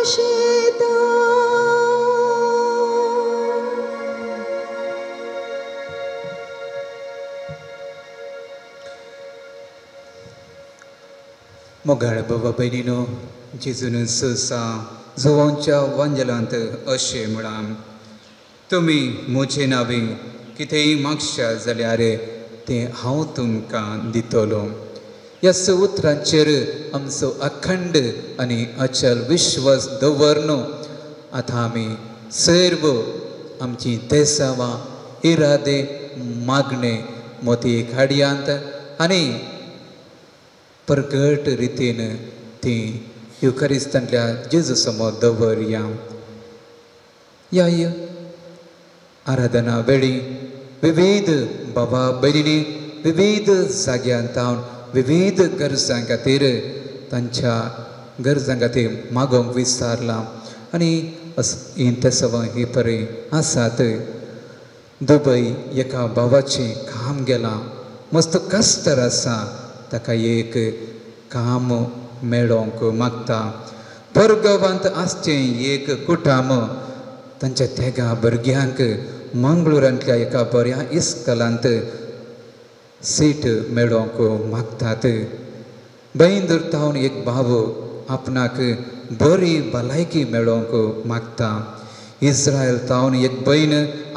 आशेता मोगाळ बाबा भयणीनो जेजून ससा जुवांच्या वांजलांत अशें म्हळां तुमी म्हजे नांवे कितेंय मागशा जाल्यार तें हांव तुमकां दितलो ह्या उतरांचेर आमचो अखंड आनी अचल विश्वास दवरनो आतां आमी सर्व आमची देसावां इरादे मागणे मोती हाडयांत आनी परगट रितीन ती युकरिस्तांतल्या जेजू समोर दवरया ह्या आराधना वेळी विविध बाबा भयणी विविध जाग्यांत विविध गरजां खातीर तांच्या गरजां खातीर मागोवंक विचारलां आनी तेसवां ही परी आसात दुबय एका बाबाचें काम गेलां मस्त कस्तर आसा ताका एक काम मेळोवंक मागता परगांवांत आसचें एक कुटाम तांच्या तेगा भुरग्यांक मंगळुरांतल्या एका बऱ्या इस्कलांत सीट मेळोवंक मागतात बैंदूर तावन एक भाव आपणाक बरी भलायकी मेळोवंक मागता इस्रायल तावन एक भयण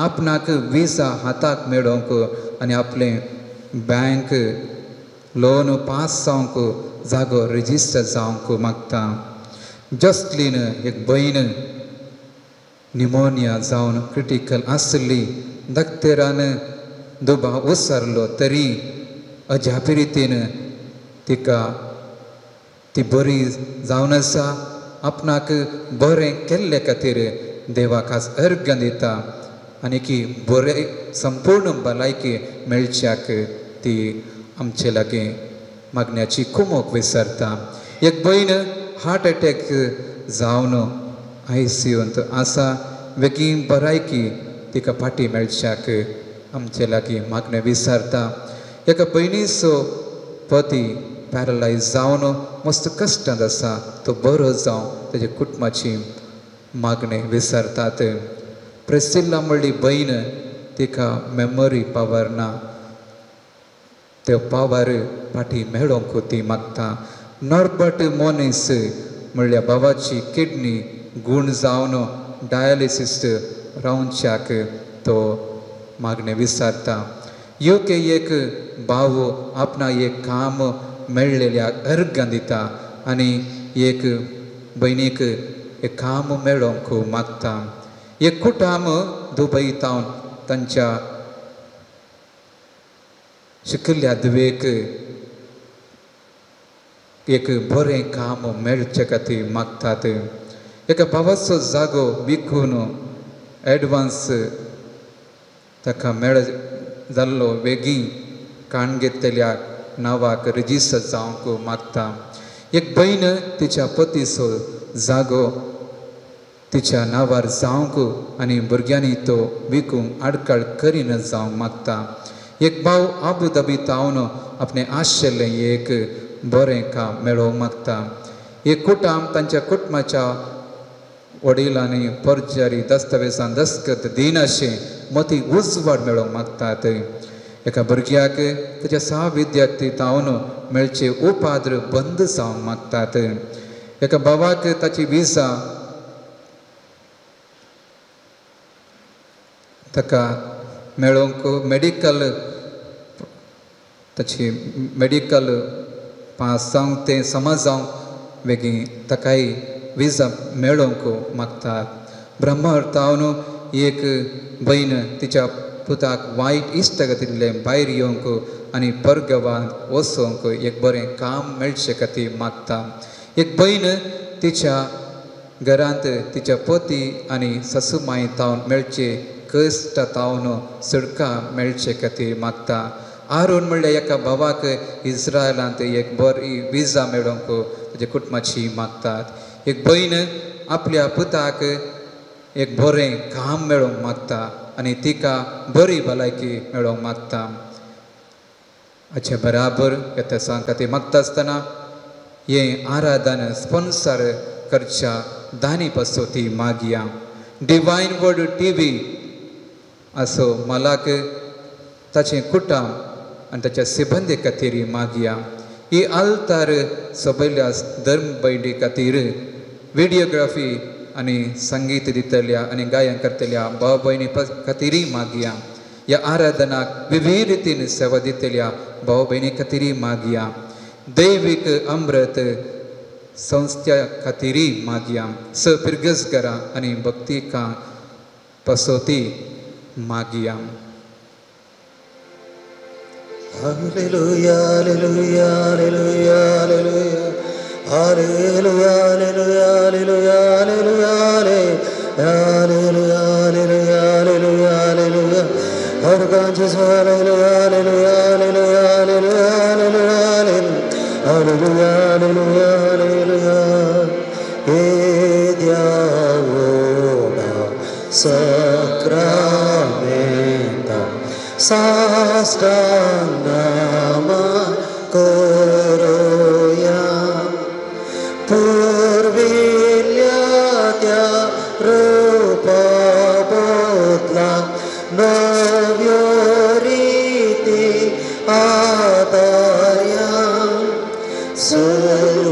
आपणाक विजा हाताक मेळोवंक आनी आपलें बँक लोन पास जावंक जागो रेजिस्टर जावंक मागता जस्टलीन एक भयण निमोनिया जावन क्रिटिकल आसली डॉक्टरान दुबाव उसरलो तरी अजापी रितीन तिका ती बरी जावन आसा आपणाक बरें केल्ले खातीर देवाक आज अर्घ दिता आनी की बरें संपूर्ण भलायकी मेळच्याक ती आमचे लागीं मागण्याची कुमोक विसरता एक भयण हार्ट अटॅक जावन ICUंत आसा बेगीन भलायकी तिका फाटी मेळच्याक आमचे लागीं मागणें विचारता एका भयणीचो पती पॅरलायज जावन मस्त कश्टांत आसा तो बरो जावं ताच्या कुटुंबाची मागणें विचारतात प्रिसिल्ला म्हणली भयण तिका मेमरी पावर ना ते पावर फाटी मेळोवंक ती मागता नॉर्बर्ट मोनीस म्हणल्या बाबाची किडनी गूण जावन डायलिसीस रावच्याक तो मागणें विचारता UK एक भाव आपणा एक काम मेळ्ळेल्याक अर्घ दिता आनी एक भयणीक एक काम मेळोवंक मागता एक कुटाम दुबय तावन तांच्या शिकिल्ल्या दुवेक एक बरें काम मेळचे खातीर मागतात एका भावाचो जागो विकून एडवांस ताका मेळ जाल्लो वेगीं काण घेतल्या नावाक रजिस्टर जावंक मागता. एक बहीण तिच्या पतीचो जागो तिच्या नावार जावंक आनी भुरग्यांनी तो विकूंक आडकाळ करीन जावंक मागता. एक भाव आबू धाबी तावन आपणे आशिल्लें एक बरें काम मेळोवंक मागता. एक कुटुंब तांच्या कुटुंबाच्या वडिलांनी पर्जारी दस्तावेजान दस्तखत दिनाशें मती उजवाड मेळोवंक मागतात. एका भुरग्याक ताच्या 6 विद्यार्थी तावन मेळचे उपाद्र बंद जावंक मागतात. एका भावाक ताची विजा ताका मेळोवंक मेडिकल पास जावंक तें समज जावंक बेगीन ताकाय विजा मेळोवंक मागतात. ब्रह्मर तावन एक बहीण तिच्या पुताक वायट इश्ट खातीर भायर येवंक आनी परगांवांत वचोंक एक बरें काम मेळचे खातीर मागता. एक बहीण तिच्या घरांत तिच्या पती आनी सासूमाय तावन मेळचे कश्ट तावन सुटका मेळचे खातीर मागता. आरोन म्हणल्यार एका भावाक इस्रायलांत एक बरी विजा मेळोवंक ताच्या कुटुंबाची मागतात. एक बहीण आपल्या पुताक एक बरें काम मेळोवंक मागता आनी तिका बरी भलायकी मेळोवंक मागता. हाचे बराबर येता सांग खातीर मागता आसतना हें आराधन स्पॉन्सर करच्या दानी पासोती मागया. डिवायन वर्ड TV असो मलाक ताचें कुटुंब आनी ताच्या सिबंदी खातीर मागया. ही आल्तार सोबयल्या धर्म बैडी खातीर व्हिडियोग्राफी आनी संगीत दितल्या आनी गायन करतल्या भाव भयणी खातीर मागया. ह्या आराधनाक विविध रितीन सेवा दितल्या भाव भयणी खातीर मागया. दैवीक अमृत संस्था खातीर मागया. पिरगसगरां आनी भक्तिकां पासोती मागया. Hallelujah, hallelujah, hallelujah, hallelujah. Hallelujah, hallelujah, hallelujah, hallelujah, hallelujah, hallelujah, hallelujah, hallelujah. Arkanjus, hallelujah, hallelujah, hallelujah, hallelujah, hallelujah, hallelujah, hallelujah, hallelujah. Diavola sacramenta sastanama koroya purvilyatya rupa botla navyoriti atarya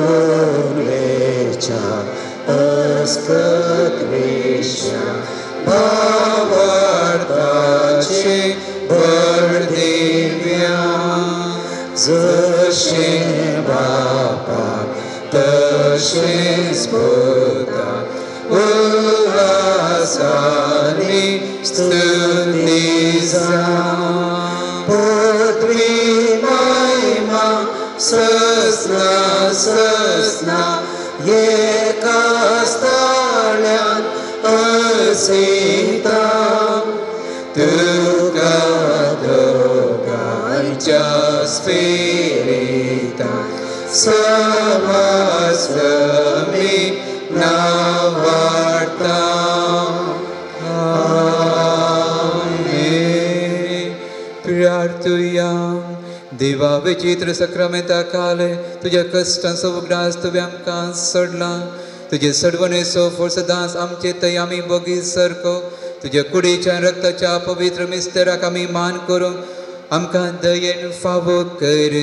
सर्वोन्वेचा अस्कत्वेशा भावार्थाचे वर्धिव्या जशे बापा तशेच पुता उल्हासाने स्तुतीचा पृथ्वी महिमा सस्ना सस्ना एका स्थळ्यान असिता तुका दोगांच्या स्पिरिता समस्तमी नावार्ता. आमेन. प्रार्थुया. देवा विचित्र सक्रामेंता काले तुझ्या कष्टांचो उगडास तुवें आमकां सोडला. तुजे सडवणेचो फोर सदांच आमचे थंय आमी बोगी सरको. तुज्या कुडीच्या रक्ताच्या पवित्र मिस्तेराक आमी मान करूंक आमकां दयेन फावो कर,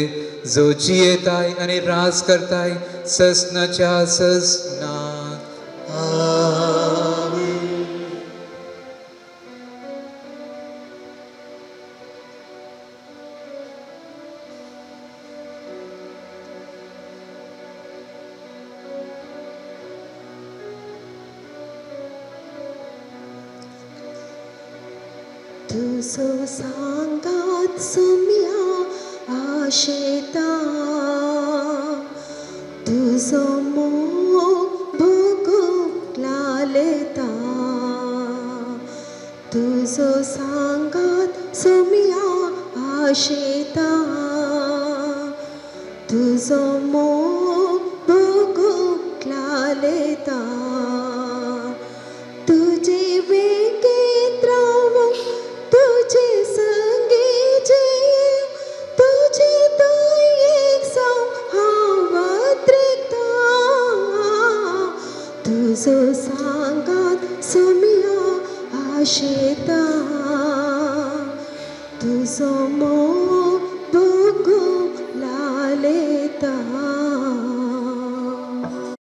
जो जियेताय आनी राज करताय ससनाच्या ससनात. तुझो सांगात सुम्या आशेता, तुझो मोग भोगूंक लालेता. तुझो सांगात सुम्या आशेता, तुझो मोग भोगूंक लालेता तुझे वेगेत रावूंक तुझे संगी जेवूं तुझे दयेक जावंक हांव वाद्रेता तुझो सांगात सोम्या आशेता तुझो मोग भोगूंक लालेता